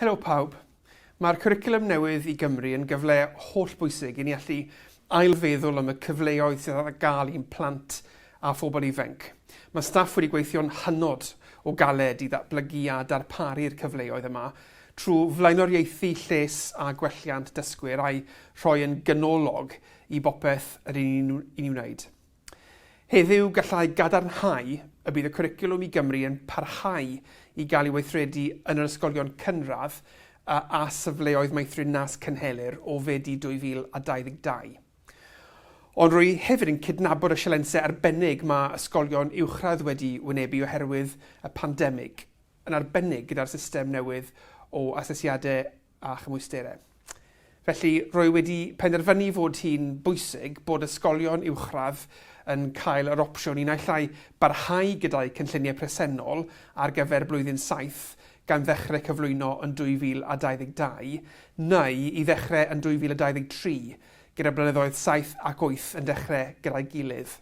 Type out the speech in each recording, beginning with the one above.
Helo pawb. Mae'r cwricwlwm newydd i Gymru yn gyfle hollbwysig i ni allu ailfeddwl am y cyfleoedd sydd ar gael i'n plant a phobl ifanc. Mae staff wedi gweithio'n hynod o galed i ddatblygu a darparu'r cyfleoedd yma trwy flaenoriaethu lles a gwelliant dysgwyr a'i rhoi yn gynolog i bopeth yr un i wneud. Heddiw gallai gadarnhau y bydd y cwricwlwm i Gymru yn parhau i gael ei weithredu yn yr ysgolion cynradd a safleoedd meithrin nas cynhelir o fedi 2022. Ond rwy hefyd yn cydnabod y sialensau arbennig mae ysgolion uwchradd wedi wynebu oherwydd y pandemig, yn arbennig gyda'r system newydd o asesiadau a chymwysterau. Felly, rwy wedi penderfynu fod hi'n bwysig bod ysgolion uwchradd yn cael yr opsiwn i naill ai barhau gyda'i cynlluniau presennol ar gyfer blwyddyn 7 gan ddechrau cyflwyno yn 2022, neu i ddechrau yn 2023 gyda blynyddoedd 7 ac 8 yn dechrau gyda'i gilydd.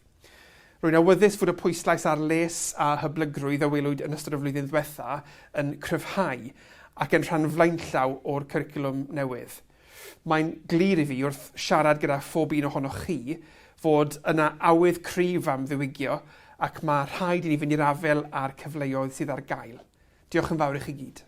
Rwy'n awyddus fod y pwyslais ar les a hyblygrwydd a welwyd yn ystod y flwyddyn ddiwetha yn cryfhau ac yn rhan flaenllaw o'r cwricwlwm newydd. Mae'n glir i fi wrth siarad gyda phob un ohonoch chi fod yna awydd cryf am ddiwygio ac mae rhaid i ni fynd i'r afel a'r cyfleoedd sydd ar gael. Diolch yn fawr i chi gyd.